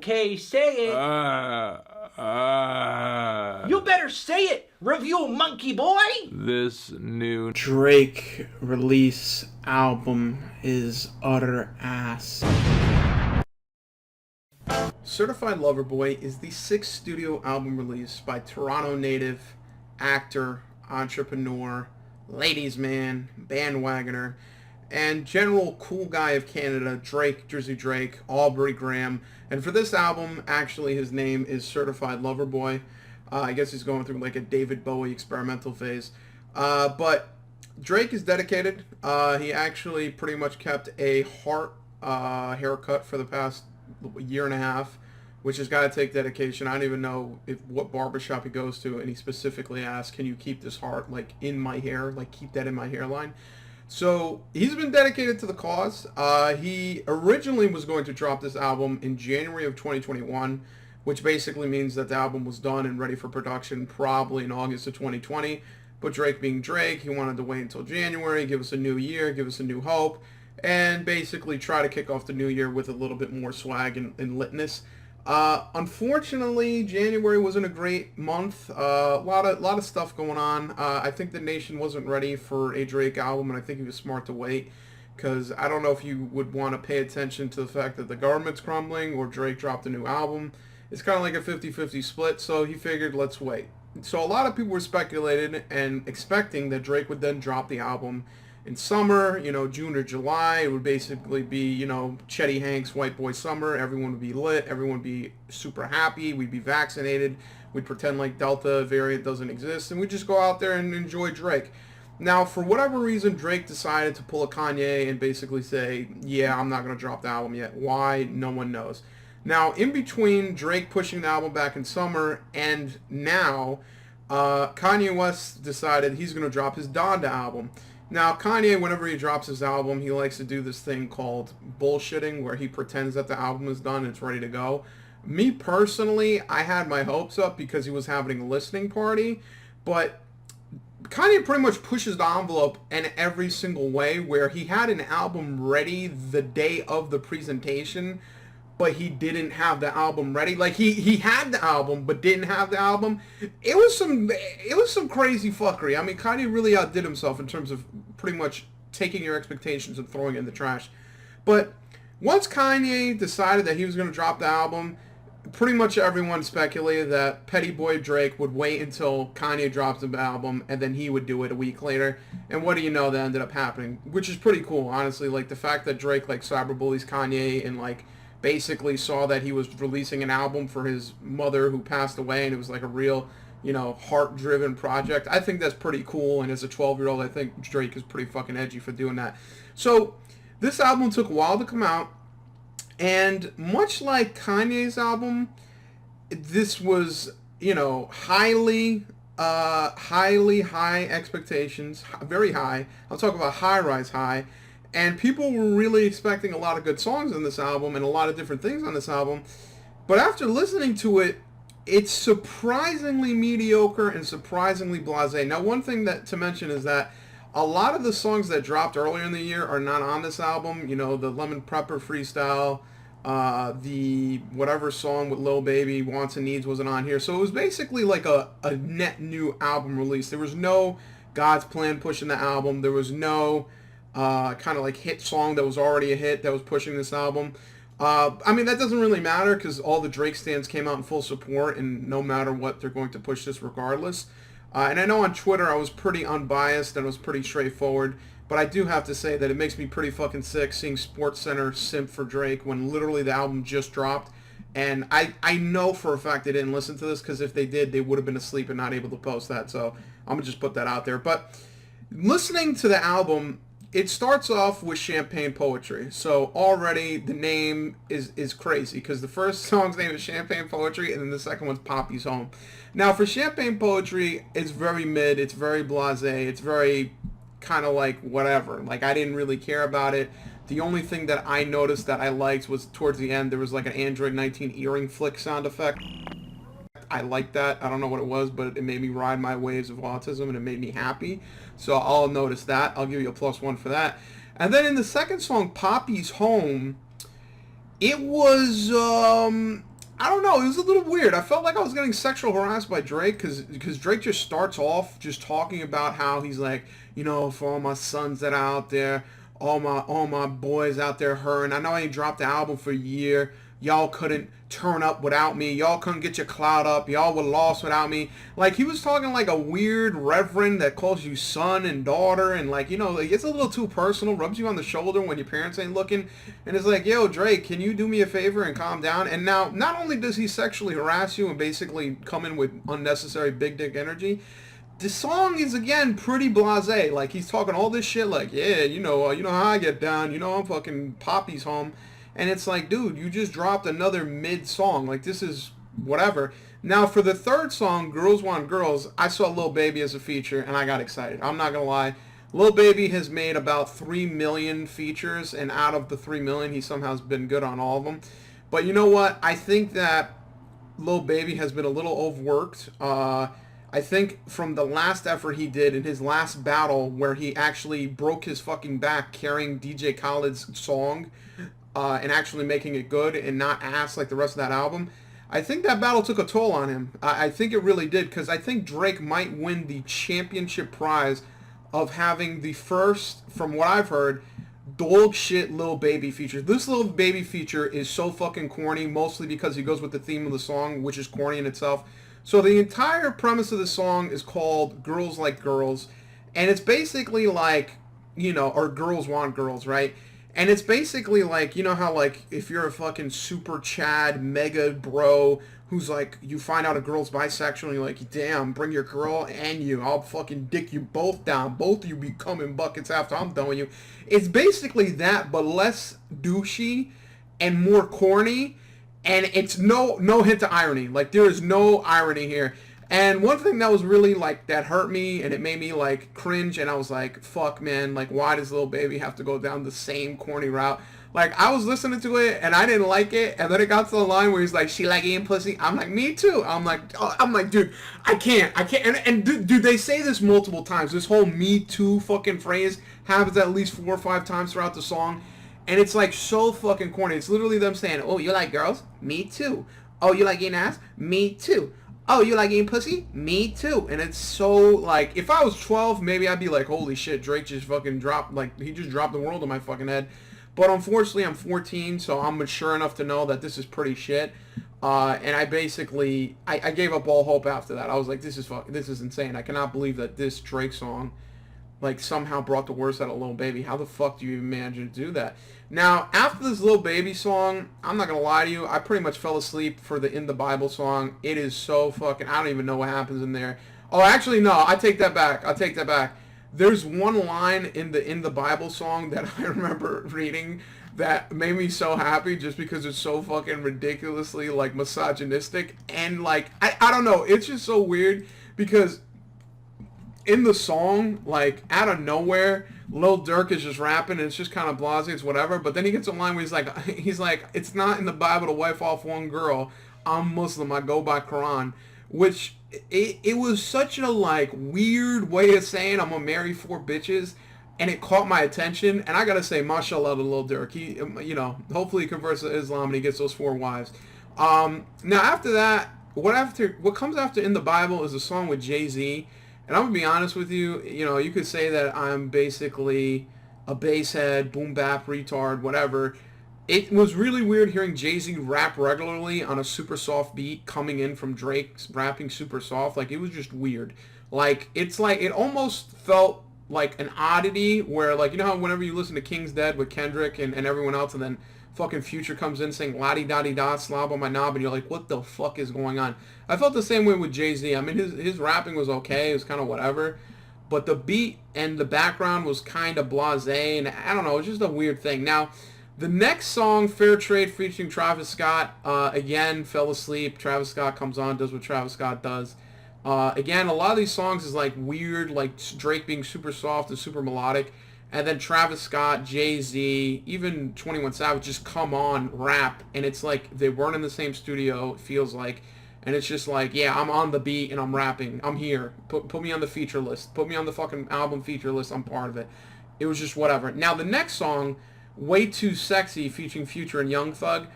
Okay, say it. You better say it, review monkey boy. This new Drake release album is utter ass. Certified Lover Boy is the 6th studio album release by Toronto native, actor, entrepreneur, ladies man, bandwagoner, and general cool guy of Canada, Drake, Drizzy Drake, Aubrey Graham. And for this album, actually his name is Certified Lover Boy. I guess he's going through like a David Bowie experimental phase. But Drake is dedicated. He actually pretty much kept a heart haircut for the past year and a half, which has got to take dedication. I don't even know what barbershop he goes to, and he specifically asked, can you keep this heart like in my hair, like keep that in my hairline? So he's been dedicated to the cause. He originally was going to drop this album in January of 2021, which basically means that the album was done and ready for production probably in August of 2020. But Drake being Drake, he wanted to wait until January, give us a new year, give us a new hope, and basically try to kick off the new year with a little bit more swag and litness. Unfortunately, January wasn't a great month. A lot of stuff going on. I think the nation wasn't ready for a Drake album, and I think he was smart to wait, because I don't know if you would want to pay attention to the fact that the government's crumbling or Drake dropped a new album. It's kind of like a 50-50 split, so he figured, let's wait. So a lot of people were speculating and expecting that Drake would then drop the album in summer, June or July. It would basically be, Chetty Hanks' White Boy Summer. Everyone would be lit. Everyone would be super happy. We'd be vaccinated. We'd pretend like Delta variant doesn't exist, and we'd just go out there and enjoy Drake. Now, for whatever reason, Drake decided to pull a Kanye and basically say, yeah, I'm not going to drop the album yet. Why? No one knows. Now, in between Drake pushing the album back in summer and now, Kanye West decided he's going to drop his Donda album. Now, Kanye, whenever he drops his album, he likes to do this thing called bullshitting, where he pretends that the album is done and it's ready to go. Me, personally, I had my hopes up because he was having a listening party, but Kanye pretty much pushes the envelope in every single way, where he had an album ready the day of the presentation, but he didn't have the album ready. Like, he had the album, but didn't have the album. It was some crazy fuckery. I mean, Kanye really outdid himself in terms of pretty much taking your expectations and throwing it in the trash. But once Kanye decided that he was going to drop the album, pretty much everyone speculated that Petty Boy Drake would wait until Kanye drops the album, and then he would do it a week later. And what do you know, that ended up happening, which is pretty cool, honestly. Like, the fact that Drake, like, cyberbullies Kanye and, like, basically saw that he was releasing an album for his mother who passed away, and it was like a real, heart-driven project. I think that's pretty cool, and as a 12-year-old, I think Drake is pretty fucking edgy for doing that. So this album took a while to come out, and much like Kanye's album, this was, highly high expectations, very high. I'll talk about high-rise high. And people were really expecting a lot of good songs on this album and a lot of different things on this album. But after listening to it, it's surprisingly mediocre and surprisingly blasé. Now, one thing to mention is that a lot of the songs that dropped earlier in the year are not on this album. The Lemon Pepper freestyle, the whatever song with Lil Baby, Wants and Needs, wasn't on here. So it was basically like a net new album release. There was no God's Plan pushing the album. There was no kind of like hit song that was already a hit that was pushing this album. I mean, that doesn't really matter because all the Drake stands came out in full support, and no matter what, they're going to push this regardless. And I know on Twitter I was pretty unbiased and I was pretty straightforward, but I do have to say that it makes me pretty fucking sick seeing SportsCenter simp for Drake when literally the album just dropped. And I know for a fact they didn't listen to this, because if they did, they would have been asleep and not able to post that. So I'm going to just put that out there. But listening to the album, it starts off with Champagne Poetry. So already the name is crazy, because the first song's name is Champagne Poetry, and then the second one's Poppy's Home. Now, for Champagne Poetry, it's very mid, it's very blasé, it's very kind of like whatever. Like, I didn't really care about it. The only thing that I noticed that I liked was towards the end, there was like an Android 19 earring flick sound effect. I liked that. I don't know what it was, but it made me ride my waves of autism, and it made me happy. So I'll notice that. I'll give you a +1 for that. And then in the second song, Poppy's Home, it was I don't know. It was a little weird. I felt like I was getting sexual harassed by Drake because Drake just starts off just talking about how he's like, you know, for all my sons that are out there, all my boys out there hurting. I know I ain't dropped the album for a year. Y'all couldn't turn up without me. Y'all couldn't get your clout up. Y'all were lost without me. Like, he was talking like a weird reverend that calls you son and daughter, and like, you know, like, it's a little too personal, rubs you on the shoulder when your parents ain't looking, and it's like, yo, Drake, can you do me a favor and calm down? And now, not only does he sexually harass you and basically come in with unnecessary big dick energy, the song is, again, pretty blasé. Like, he's talking all this shit like, yeah, you know how I get down. You know I'm fucking Poppy's home. And it's like, dude, you just dropped another mid-song. Like, this is whatever. Now, for the third song, Girls Want Girls, I saw Lil Baby as a feature, and I got excited. I'm not going to lie. Lil Baby has made about 3 million features, and out of the 3 million, he somehow has been good on all of them. But you know what? I think that Lil Baby has been a little overworked. I think from the last effort he did in his last battle, where he actually broke his fucking back carrying DJ Khaled's song, and actually making it good and not ass like the rest of that album, I think that battle took a toll on him. I think it really did, because I think Drake might win the championship prize of having the first, from what I've heard, dog shit Lil Baby feature. This Lil Baby feature is so fucking corny, mostly because he goes with the theme of the song, which is corny in itself. So the entire premise of the song is called Girls Like Girls, and it's basically like, you know, or Girls Want Girls, right? And it's basically like, you know how, like, if you're a fucking super Chad mega bro who's like, you find out a girl's bisexual and you're like, damn, bring your girl and you. I'll fucking dick you both down. Both of you be coming buckets after I'm done with you. It's basically that, but less douchey and more corny. And it's no hint of irony. Like, there is no irony here. And one thing that was really, like, that hurt me and it made me, like, cringe, and I was like, fuck, man, like, why does Lil Baby have to go down the same corny route? Like, I was listening to it and I didn't like it, and then it got to the line where he's like, she like eating pussy? I'm like, me too. I'm like, dude, I can't. And dude, they say this multiple times. This whole me too fucking phrase happens at least 4 or 5 times throughout the song, and it's, like, so fucking corny. It's literally them saying, oh, you like girls? Me too. Oh, you like eating ass? Me too. Oh, you like eating pussy? Me too. And it's so, like, if I was 12, maybe I'd be like, holy shit, Drake just fucking dropped, like, he just dropped the world on my fucking head. But unfortunately, I'm 14, so I'm mature enough to know that this is pretty shit. And I basically, I gave up all hope after that. I was like, this is insane. I cannot believe that this Drake song, like, somehow brought the worst out of Lil Baby. How the fuck do you even manage to do that? Now, after this Lil Baby song, I'm not going to lie to you, I pretty much fell asleep for the In the Bible song. It is so fucking, I don't even know what happens in there. Oh, actually, no, I take that back. There's one line in the Bible song that I remember reading that made me so happy just because it's so fucking ridiculously, like, misogynistic. And, like, I don't know, it's just so weird because in the song, like, out of nowhere, Lil Durk is just rapping, and it's just kind of blasé, it's whatever, but then he gets a line where he's like, it's not in the Bible to wife off one girl. I'm Muslim, I go by Quran, which, it was such a, like, weird way of saying I'm gonna marry 4 bitches, and it caught my attention, and I gotta say, mashallah to Lil Durk. He, you know, hopefully he converts to Islam and he gets those 4 wives. Now, after that, what comes after In the Bible is a song with Jay-Z. And I'm going to be honest with you, you know, you could say that I'm basically a basshead, boom bap, retard, whatever. It was really weird hearing Jay-Z rap regularly on a super soft beat coming in from Drake rapping super soft. Like, it was just weird. Like, it's like, it almost felt like an oddity where, like, you know how whenever you listen to King's Dead with Kendrick and everyone else, and then fucking Future comes in saying la-di-da-di-da, slob on my knob, and you're like, what the fuck is going on? I felt the same way with Jay-Z. I mean, his rapping was okay. It was kind of whatever. But the beat and the background was kind of blasé, and I don't know, it was just a weird thing. Now, the next song, Fair Trade, featuring Travis Scott, again, fell asleep. Travis Scott comes on, does what Travis Scott does. Again, a lot of these songs is like weird, like Drake being super soft and super melodic. And then Travis Scott, Jay-Z, even 21 Savage just come on, rap, and it's like they weren't in the same studio, it feels like. And it's just like, yeah, I'm on the beat and I'm rapping. I'm here. Put me on the feature list. Put me on the fucking album feature list. I'm part of it. It was just whatever. Now, the next song, Way Too Sexy, featuring Future and Young Thug,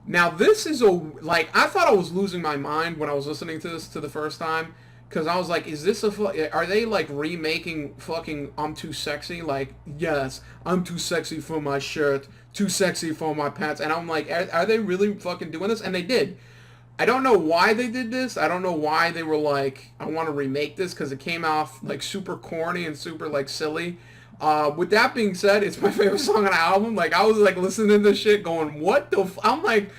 Now this is like, I thought I was losing my mind when I was listening to this the first time, because I was like, is this are they like remaking fucking I'm Too Sexy? Like, yes, I'm too sexy for my shirt, too sexy for my pants, and I'm like, are they really fucking doing this? And they did. I don't know why they did this. I don't know why they were like, I want to remake this, because it came off like super corny and super like silly. With that being said, it's my favorite song on the album. Like, I was like listening to this shit going, what the I'm like,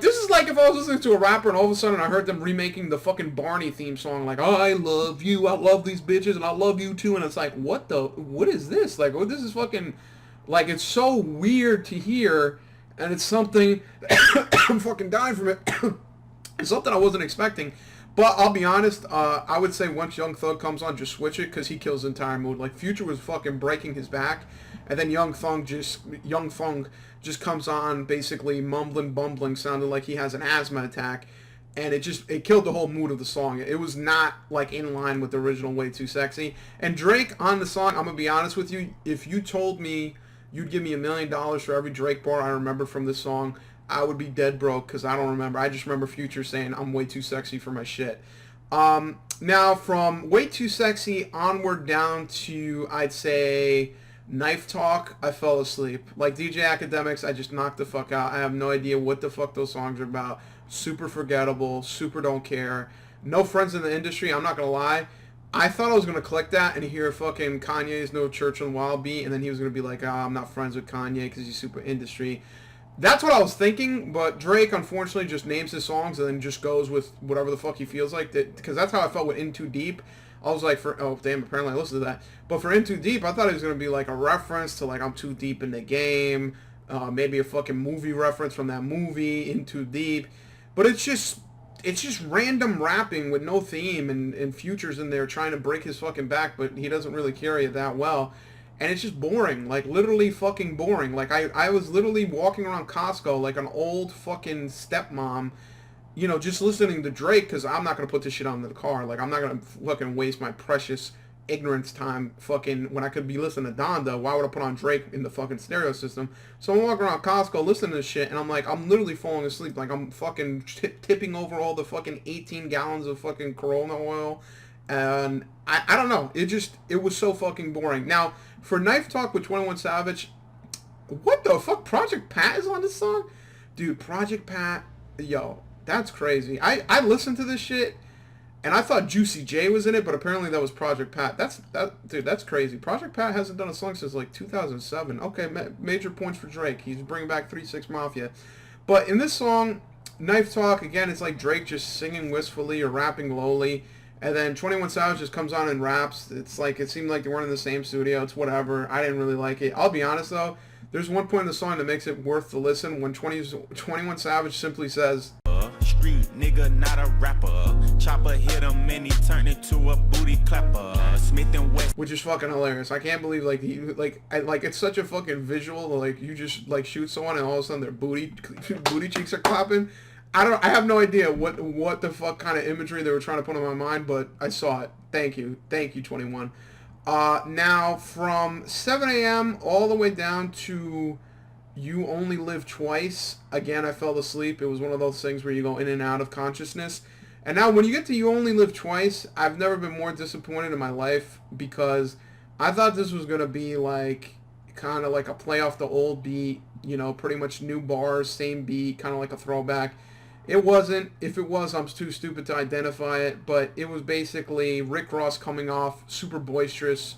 this is like if I was listening to a rapper and all of a sudden I heard them remaking the fucking Barney theme song, like, I love you, I love these bitches, and I love you too, and it's like, what is this? Like, this is fucking, like, it's so weird to hear, and it's something, I'm fucking dying from it. It's something I wasn't expecting. But I'll be honest, I would say once Young Thug comes on, just switch it, because he kills the entire mood. Like, Future was fucking breaking his back, and then Young Thug just comes on, basically mumbling, bumbling, sounding like he has an asthma attack, and it killed the whole mood of the song. It was not, like, in line with the original Way Too Sexy. And Drake on the song, I'm gonna be honest with you, if you told me you'd give me $1 million for every Drake bar I remember from this song, I would be dead broke, because I don't remember. I just remember Future saying, I'm way too sexy for my shit. Now, from Way Too Sexy onward down to, I'd say, Knife Talk, I fell asleep. Like DJ Academics, I just knocked the fuck out. I have no idea what the fuck those songs are about. Super forgettable, super don't care. No friends in the industry, I'm not going to lie. I thought I was going to click that and hear fucking Kanye's No Church on Wild beat, and then he was going to be like, I'm not friends with Kanye because he's super industry. That's what I was thinking, but Drake unfortunately just names his songs and then just goes with whatever the fuck he feels like. Because that's how I felt with In Too Deep. I was like, oh damn, apparently I listened to that. But for In Too Deep, I thought it was going to be like a reference to like I'm too deep in the game. Maybe a fucking movie reference from that movie, In Too Deep. But it's just random rapping with no theme, and Future's in there trying to break his fucking back, but he doesn't really carry it that well. And it's just boring, like literally fucking boring. Like I was literally walking around Costco like an old fucking stepmom, you know, just listening to Drake, because I'm not going to put this shit on in the car. Like, I'm not going to fucking waste my precious ignorance time fucking when I could be listening to Donda. Why would I put on Drake in the fucking stereo system? So I'm walking around Costco listening to this shit, and I'm like, I'm literally falling asleep. Like, I'm fucking tipping over all the fucking 18 gallons of fucking Corona oil. And I don't know. It was so fucking boring. Now, for Knife Talk with 21 Savage, what the fuck? Project Pat is on this song? Dude, Project Pat, yo, that's crazy. I listened to this shit, and I thought Juicy J was in it, but apparently that was Project Pat. Dude, that's crazy. Project Pat hasn't done a song since like 2007. Okay, major points for Drake. He's bringing back 3 6 Mafia. But in this song, Knife Talk, again, it's like Drake just singing wistfully or rapping lowly. And then 21 Savage just comes on and raps. It's like, it seemed like they weren't in the same studio. It's whatever. I didn't really like it. I'll be honest, though. There's one point in the song that makes it worth the listen when 21 Savage simply says, street nigga, not a rapper. Chopper hit him and he turned into a booty clapper. Smith and West. Which is fucking hilarious. I can't believe, like, it's such a fucking visual. Like, you just, like, shoot someone and all of a sudden their booty cheeks are clapping. I have no idea what the fuck kind of imagery they were trying to put in my mind, but I saw it. Thank you, 21. Now from 7 a.m. all the way down to You Only Live Twice. Again, I fell asleep. It was one of those things where you go in and out of consciousness. And now when you get to You Only Live Twice, I've never been more disappointed in my life, because I thought this was gonna be like kind of like a play off the old beat, you know, pretty much new bars, same beat, kind of like a throwback. It wasn't. If it was, I'm too stupid to identify it, but it was basically Rick Ross coming off super boisterous,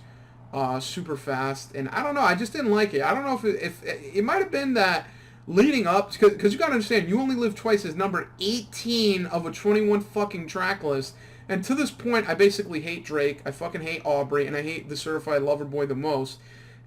super fast, and I don't know, I just didn't like it. I don't know if it might have been that leading up, because you gotta understand, You Only Live Twice is number 18 of a 21 fucking track list, and to this point, I basically hate Drake, I fucking hate Aubrey, and I hate the Certified Lover Boy the most.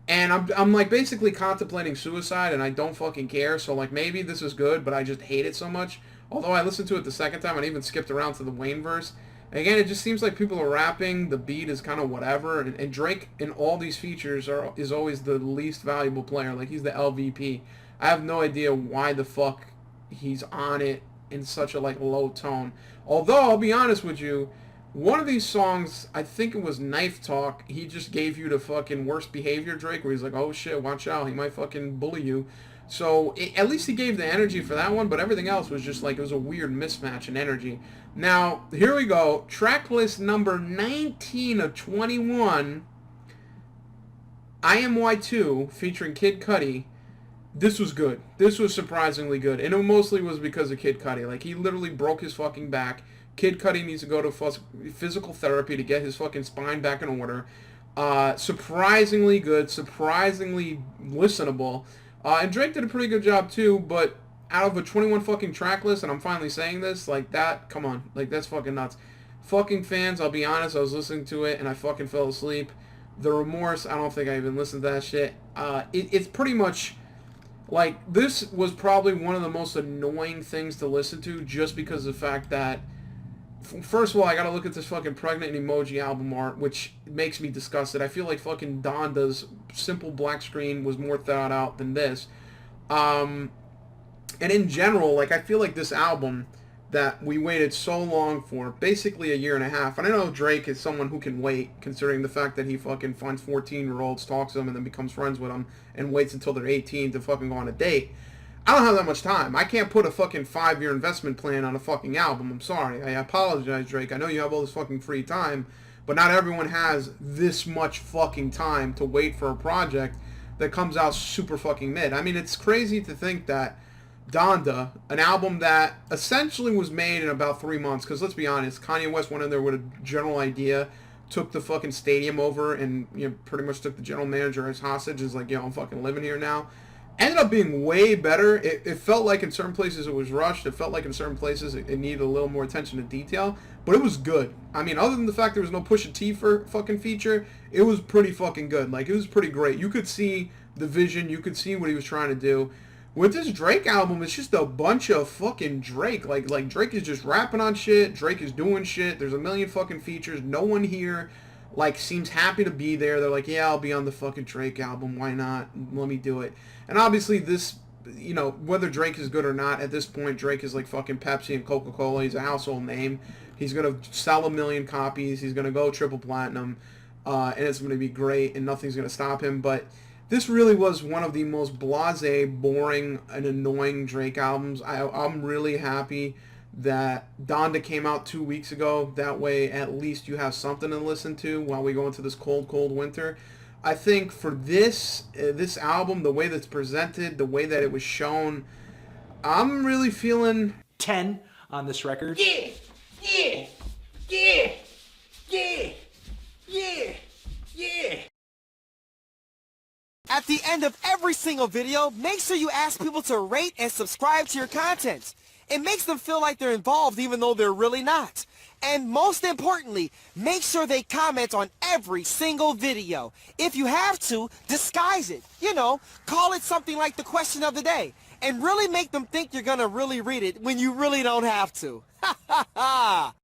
And I'm like basically contemplating suicide, and I don't fucking care. So like maybe this is good, but I just hate it so much. Although I listened to it the second time and even skipped around to the Wayne verse. Again, it just seems like people are rapping. The beat is kind of whatever. And Drake in all these features is always the least valuable player. Like he's the LVP. I have no idea why the fuck he's on it in such a like low tone. Although I'll be honest with you, One of these songs, I think it was Knife Talk, he just gave you the fucking worst behavior, Drake, where he's like, oh shit, watch out, he might fucking bully you. So, at least he gave the energy for that one, but everything else was just like, it was a weird mismatch in energy. Now, here we go. Track list number 19 of 21, IMY2, featuring Kid Cudi. This was good. This was surprisingly good. And it mostly was because of Kid Cudi. Like, he literally broke his fucking back. Kid Cudi needs to go to physical therapy to get his fucking spine back in order. Surprisingly good, surprisingly listenable. And Drake did a pretty good job too, but out of a 21 fucking track list, and I'm finally saying this, like that, come on, like that's fucking nuts. Fucking fans, I'll be honest, I was listening to it and I fucking fell asleep. The Remorse, I don't think I even listened to that shit. It's pretty much, like, this was probably one of the most annoying things to listen to just because of the fact that, first of all, I gotta look at this fucking pregnant emoji album art, which makes me disgusted. I feel like fucking Donda's simple black screen was more thought out than this. And in general, like, I feel like this album that we waited so long for, basically a year and a half, and I know Drake is someone who can wait, considering the fact that he fucking finds 14-year-olds, talks to them, and then becomes friends with them, and waits until they're 18 to fucking go on a date. I don't have that much time. I can't put a fucking 5-year investment plan on a fucking album. I'm sorry. I apologize, Drake. I know you have all this fucking free time, but not everyone has this much fucking time to wait for a project that comes out super fucking mid. I mean, it's crazy to think that Donda, an album that essentially was made in about 3 months, because let's be honest, Kanye West went in there with a general idea, took the fucking stadium over, and, you know, pretty much took the general manager as hostage, is like, yo, I'm fucking living here now. Ended up being way better. It felt like in certain places it was rushed. It felt like in certain places it needed a little more attention to detail. But it was good. I mean, other than the fact there was no Pusha T for fucking feature, it was pretty fucking good. Like, it was pretty great. You could see the vision. You could see what he was trying to do. With this Drake album, it's just a bunch of fucking Drake. Like Drake is just rapping on shit. Drake is doing shit. There's a million fucking features. No one here, like, seems happy to be there. They're like, yeah, I'll be on the fucking Drake album. Why not? Let me do it. And obviously this, you know, whether Drake is good or not, at this point, Drake is like fucking Pepsi and Coca-Cola. He's a household name. He's going to sell 1 million copies. He's going to go triple platinum. And it's going to be great, and nothing's going to stop him. But this really was one of the most blasé, boring, and annoying Drake albums. I'm really happy that Donda came out 2 weeks ago. That way, at least you have something to listen to while we go into this cold, cold winter. I think for this album, the way that's presented, the way that it was shown, I'm really feeling 10 on this record. Yeah, yeah, yeah, yeah, yeah, yeah. At the end of every single video, make sure you ask people to rate and subscribe to your content. It makes them feel like they're involved even though they're really not. And most importantly, make sure they comment on every single video. If you have to, disguise it. You know, call it something like the question of the day. And really make them think you're gonna really read it when you really don't have to. Ha ha ha!